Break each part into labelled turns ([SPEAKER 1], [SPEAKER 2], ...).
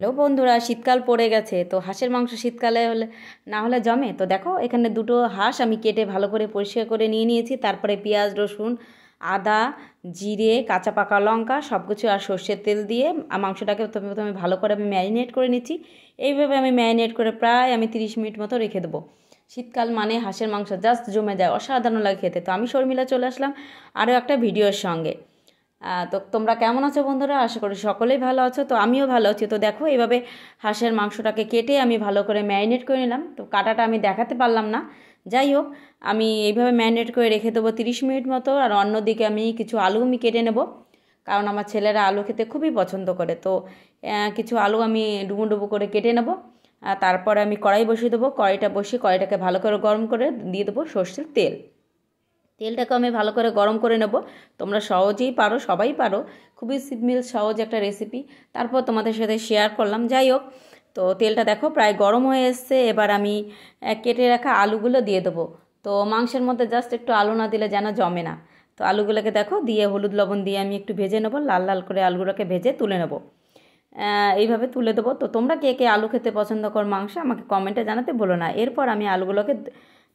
[SPEAKER 1] Hello বন্ধুরা, শীতকাল পড়ে গেছে তো হাঁসের মাংস শীতকালে হলে না হলে জমে। তো দেখো এখানে দুটো হাঁস আমি কেটে ভালো করে পরিষ্কার করে নিয়ে নিয়েছি। তারপরে পেঁয়াজ, রসুন, আদা, জিরে, কাঁচা পাকা লঙ্কা সব কিছু আর সর্ষের তেল দিয়ে মাংসটাকে প্রথমে ভালো করে আমি ম্যারিনেট করে নিচ্ছি। এইভাবে আমি ম্যারিনেট করে প্রায় আমি 30 মিনিট মতো রেখে দেবো। শীতকাল মানে হাঁসের মাংস জাস্ট জমে যায়, অসাধারণ লাগে খেতে। তো আমি শর্মিলা চলে আসলাম আরও একটা ভিডিওর সঙ্গে। তো তোমরা কেমন আছো বন্ধুরা? আশা করি সকলেই ভালো আছো। তো আমিও ভালো আছি। তো দেখো এইভাবে হাঁসের মাংসটাকে কেটে আমি ভালো করে ম্যারিনেট করে নিলাম। তো কাটাটা আমি দেখাতে পারলাম না, যাই হোক আমি এইভাবে ম্যারিনেট করে রেখে দেবো 30 মিনিট মতো। আর অন্যদিকে আমি কিছু আলু আমি কেটে নেব, কারণ আমার ছেলেরা আলু খেতে খুবই পছন্দ করে। তো কিছু আলু আমি ডুবো ডুবো করে কেটে নেব। তারপরে আমি কড়াই বসিয়ে দেবো। কড়াইটা বসিয়ে কড়াইটাকে ভালো করে গরম করে দিয়ে দেবো সর্ষের তেল। তেলটাকে আমি ভালো করে গরম করে নেব। তোমরা সহজেই পারো, সবাই পারো, খুবই সিম্পল সহজ একটা রেসিপি। তারপর তোমাদের সাথে শেয়ার করলাম। যাই হোক, তো তেলটা দেখো প্রায় গরম হয়ে এসছে। এবার আমি কেটে রাখা আলুগুলো দিয়ে দেবো। তো মাংসের মধ্যে জাস্ট একটু আলু না দিলে যেন জমে না। তো আলুগুলোকে দেখো দিয়ে হলুদ লবণ দিয়ে আমি একটু ভেজে নেবো, লাল লাল করে আলুগুলোকে ভেজে তুলে নেবো। এইভাবে তুলে দেবো। তো তোমরা কে কে আলু খেতে পছন্দ করো মাংস, আমাকে কমেন্টে জানাতে ভুলো না। এরপর আমি আলুগুলোকে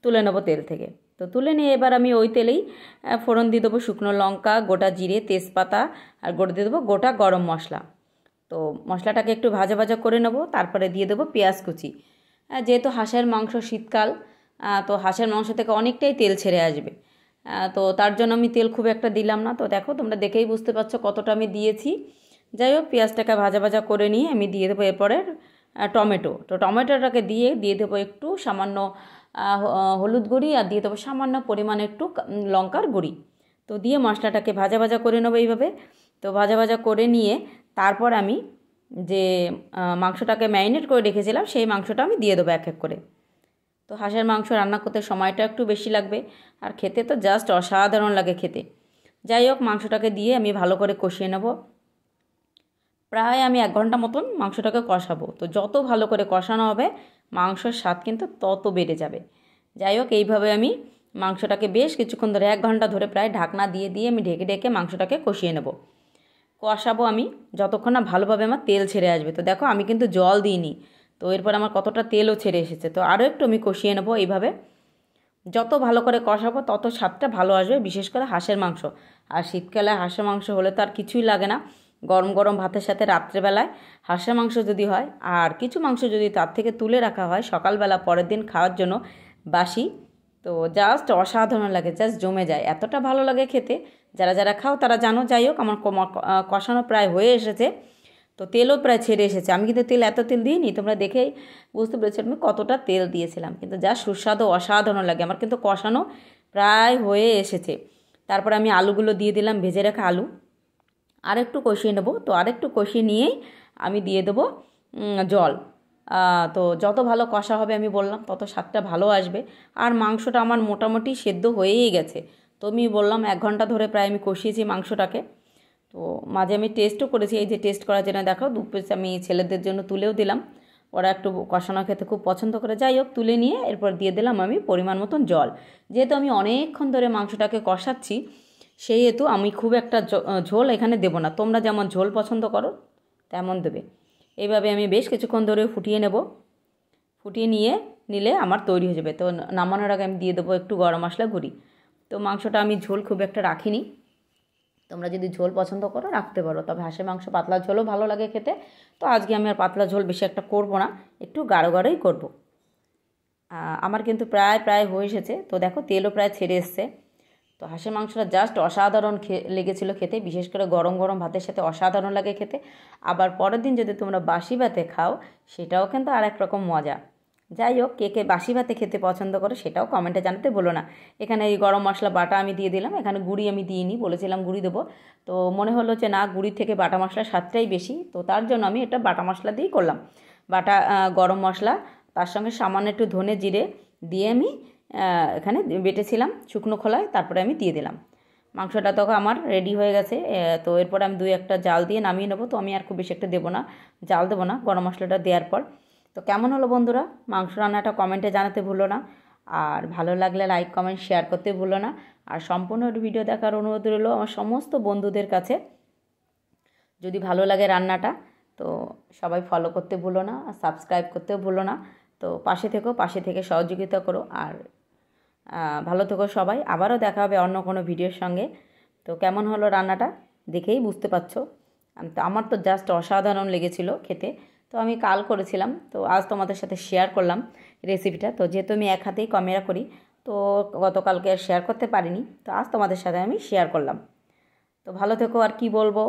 [SPEAKER 1] তুলে নেবো তেল থেকে। তো তুলে নিয়ে এবার আমি ওই তেলেই ফোড়ন দিয়ে দেবো শুকনো লঙ্কা, গোটা জিরে, তেজপাতা, আর দিয়ে দেবো গোটা গরম মশলা। তো মশলাটাকে একটু ভাজা ভাজা করে নেবো। তারপরে দিয়ে দেবো পেঁয়াজ কুচি। যেহেতু হাঁসের মাংস শীতকাল, তো হাঁসের মাংস থেকে অনেকটাই তেল ছেড়ে আসবে। তো তার জন্য আমি তেল খুব একটা দিলাম না। তো দেখো তোমরা দেখেই বুঝতে পারছো কতটা আমি দিয়েছি। যাই হোক, পেঁয়াজটাকে ভাজা ভাজা করে নিয়ে আমি দিয়ে দেবো এরপরে টমেটো। তো টমেটোটাকে দিয়ে দেবো একটু সামান্য হলুদ গুঁড়ি, আর দিয়ে দেবো সামান্য পরিমাণে একটু লঙ্কার গুঁড়ি। তো দিয়ে মশলাটাকে ভাজা ভাজা করে নেবো এইভাবে। তো ভাজা ভাজা করে নিয়ে তারপর আমি যে মাংসটাকে ম্যারিনেট করে রেখেছিলাম সেই মাংসটা আমি দিয়ে দেবো এক এক করে। তো হাঁসের মাংস রান্না করতে সময়টা একটু বেশি লাগবে, আর খেতে তো জাস্ট অসাধারণ লাগে খেতে। যাই হোক, মাংসটাকে দিয়ে আমি ভালো করে কষিয়ে নেব। প্রায় আমি 1 ঘন্টা মতন মাংসটাকে কষাবো। তো যত ভালো করে কষানো হবে মাংসের স্বাদ কিন্তু তত বেড়ে যাবে। যাই হোক, এইভাবে আমি মাংসটাকে বেশ কিছুক্ষণ ধরে 1 ঘন্টা ধরে প্রায় ঢাকনা দিয়ে দিয়ে আমি ঢেকে ঢেকে মাংসটাকে কষিয়ে নেব। কষাবো আমি যতক্ষণ না ভালোভাবে আমার তেল ছেড়ে আসবে। তো দেখো আমি কিন্তু জল দিইনি। তো এরপর আমার কতটা তেলও ছেড়ে এসেছে। তো আরও একটু আমি কষিয়ে নেবো এইভাবে। যত ভালো করে কষাবো তত স্বাদটা ভালো আসবে, বিশেষ করে হাঁসের মাংস। আর শীতকালে হাঁসের মাংস হলে তো আর কিছুই লাগে না। গরম গরম ভাতের সাথে রাত্রেবেলায় হাঁসের মাংস যদি হয়, আর কিছু মাংস যদি তার থেকে তুলে রাখা হয় সকালবেলা পরের দিন খাওয়ার জন্য বাসি, তো জাস্ট অসাধারণ লাগে, জাস্ট জমে যায়, এতটা ভালো লাগে খেতে। যারা যারা খাও তারা জানো। যাই হোক, আমার কষানো প্রায় হয়ে এসেছে। তো তেলও প্রায় ছেড়ে এসেছে। আমি কিন্তু এত তেল দিইনি, তোমরা দেখেই বুঝতে পেরেছো আমি কতটা তেল দিয়েছিলাম। কিন্তু যা সুস্বাদু, অসাধারণ লাগে। আমার কিন্তু কষানো প্রায় হয়ে এসেছে। তারপর আমি আলুগুলো দিয়ে দিলাম, ভেজে রাখা আলু। আরেকটু কষিয়ে নেবো। তো আরেকটু কষিয়ে নিয়েই আমি দিয়ে দেবো জল। তো যত ভালো কষা হবে আমি বললাম তত স্বাদটা ভালো আসবে। আর মাংসটা আমার মোটামুটি সেদ্ধ হয়েই গেছে। তো আমি বললাম 1 ঘন্টা ধরে প্রায় আমি কষিয়েছি মাংসটাকে। তো মাঝে আমি টেস্টও করেছি। এই যে টেস্ট করার জন্য দেখো 2 পিস আমি ছেলেদের জন্য তুলেও দিলাম, ওরা একটু কষানো খেতে খুব পছন্দ করে। যাই হোক, তুলে নিয়ে এরপর দিয়ে দিলাম আমি পরিমাণ মতন জল। যেহেতু আমি অনেকক্ষণ ধরে মাংসটাকে কষাচ্ছি, সেই হেতু আমি খুব একটা ঝোল এখানে দেবো না। তোমরা যেমন ঝোল পছন্দ করো তেমন দেবে। এইভাবে আমি বেশ কিছুক্ষণ ধরে ফুটিয়ে নেব। ফুটিয়ে নিলে আমার তৈরি হয়ে যাবে। তো নামানোর আগে আমি দিয়ে দেবো একটু গরম মশলা গুঁড়ি। তো মাংসটা আমি ঝোল খুব একটা রাখিনি। তোমরা যদি ঝোল পছন্দ করো রাখতে পারো, তবে হাঁসের মাংস পাতলা ঝোলও ভালো লাগে খেতে। তো আজকে আমি আর পাতলা ঝোল বেশি একটা করব না, একটু গাঢ় গাঢ়ই করবো। আমার কিন্তু প্রায় হয়ে এসেছে। তো দেখো তেলও প্রায় ছেড়ে এসছে। তো হাঁসের মাংসটা জাস্ট অসাধারণ লেগেছিলো খেতে, বিশেষ করে গরম গরম ভাতের সাথে অসাধারণ লাগে খেতে। আবার পরের দিন যদি তোমরা বাসি ভাতে খাও সেটাও কিন্তু আর এক রকম মজা। যাই হোক, কে কে বাসি ভাতে খেতে পছন্দ করো সেটাও কমেন্টে জানাতে বলো না। এখানে এই গরম মশলা বাটা আমি দিয়ে দিলাম। এখানে গুঁড়ি আমি দিইনি, বলেছিলাম গুঁড়ি দেবো। তো মনে হলো যে না, গুঁড়ির থেকে বাটা মশলার স্বাদটাই বেশি। তো তার জন্য আমি এটা বাটা মশলা দিয়েই করলাম। বাটা গরম মশলা, তার সঙ্গে সামান্য একটু ধনে জিরে দিয়ে আমি এখানে বেটেছিলাম শুকনো খোলায়, তারপরে আমি দিয়ে দিলাম। মাংসটা তো আমার রেডি হয়ে গেছে। তো এরপর আমি 2-1টা জাল দিয়ে নামিয়ে নেবো। তো আমি আর খুব বেশি একটা দেবো না, জাল দেবো না গরম মশলাটা দেওয়ার পর। তো কেমন হলো বন্ধুরা মাংস রান্নাটা কমেন্টে জানাতে ভুলো না। আর ভালো লাগলে লাইক কমেন্ট শেয়ার করতে ভুলো না। আর সম্পূর্ণ ভিডিও দেখার অনুরোধ রইল আমার সমস্ত বন্ধুদের কাছে। যদি ভালো লাগে রান্নাটা, তো সবাই ফলো করতে ভুলো না, আর সাবস্ক্রাইব করতেও ভুলো না। তো পাশে থেকো, পাশে থেকে সহযোগিতা করো। আর ভালো থেকো সবাই। আবারও দেখা হবে অন্য কোনো ভিডিওর সঙ্গে। তো কেমন হলো রান্নাটা দেখেই বুঝতে পারছো। তো আমার তো জাস্ট অসাধারণ লেগেছিল খেতে। তো আমি কাল করেছিলাম, তো আজ তোমাদের সাথে শেয়ার করলাম রেসিপিটা। তো যেহেতু আমি এক হাতেই ক্যামেরা করি, তো গতকালকে আর শেয়ার করতে পারিনি, তো আজ তোমাদের সাথে আমি শেয়ার করলাম। তো ভালো থেকো, আর কি বলবো,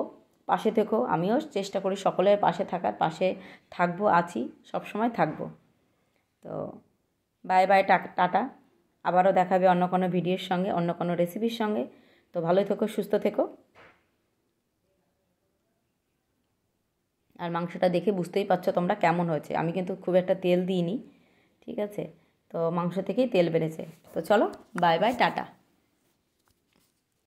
[SPEAKER 1] পাশে থেকো। আমিও চেষ্টা করি সকলের পাশে থাকার, পাশে থাকবো, আছি, সব সময় থাকবো। তো বাই বাই, টাটা। আবারও দেখাবে অন্য কোনো ভিডিওর সঙ্গে, অন্য কোনো রেসিপির সঙ্গে। তো ভালোই থেকো, সুস্থ থেকো। আর মাংসটা দেখে বুঝতেই পারছো তোমরা কেমন হয়েছে। আমি কিন্তু খুব একটা তেল দিইনি, ঠিক আছে? তো মাংস থেকেই তেল বেড়েছে। তো চলো, বাই বাই, টাটা।